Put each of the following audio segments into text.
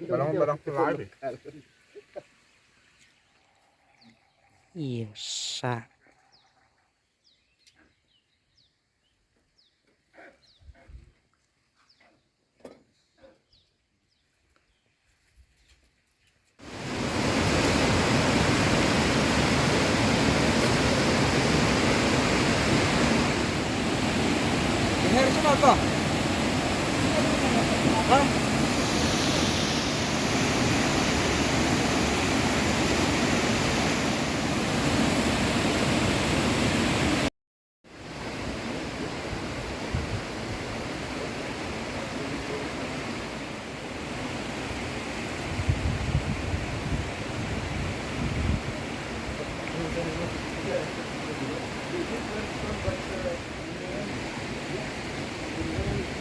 Barang-barang live. Iya, sa. Ini harus apa? Hah?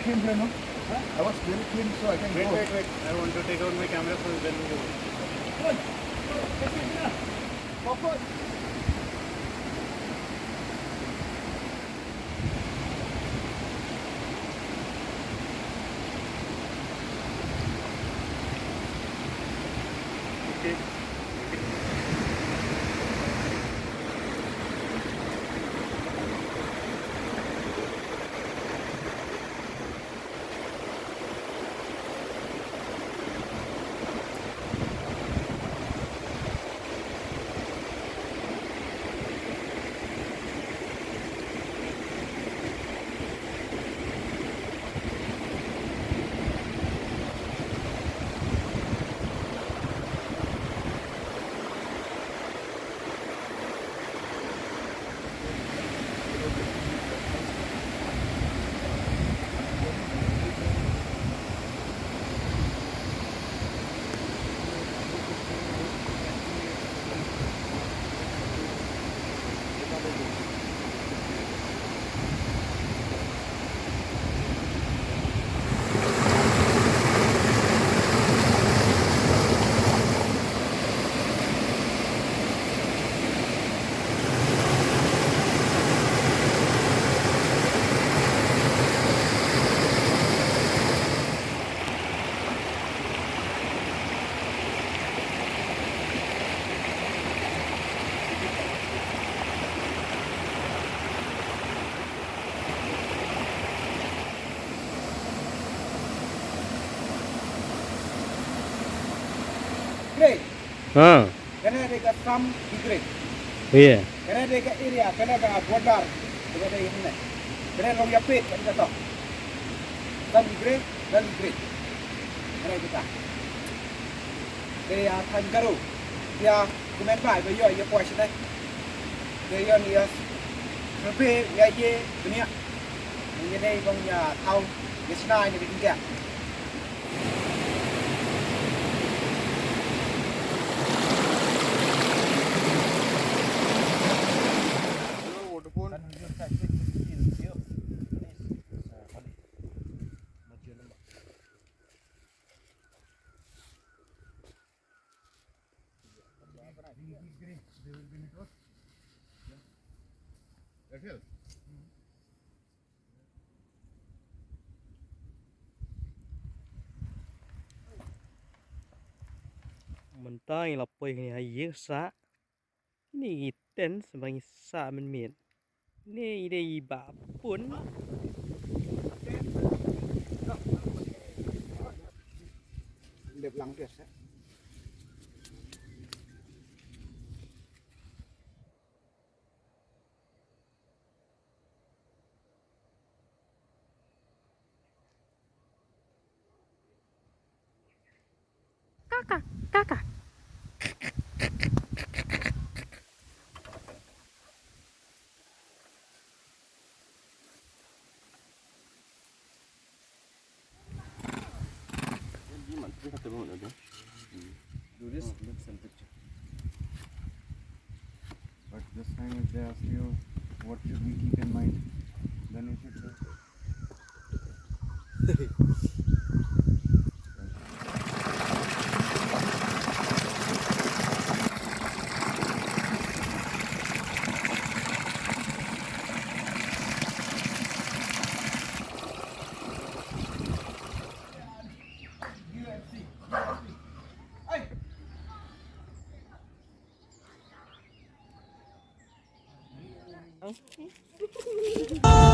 Came here, no? I was very keen, so I can Wait, go. wait. I want to take out my camera for then go. Forward. Okay. Great. Ah, Can I take a some degree? iya. Can I take a area? Can I take a border? Can I ini? Can I long your pit? Can I talk? Some degree, some degree. Can I take a? They are kangaroo. They are comment by by your portion. They are near. Tapi ya ye dunia. Ini đây bông nhà thau. Cái này thì cũng kẹt. Mình tới là quỳ này hay dễ sa. Ini ten sebagai sa mình miền. Ini đây bà pun. Đẹp lắm tuyệt sẽ. Kakak, kakak. Do this, look some picture. But this time if they ask you what should we keep in mind, then you should say Ang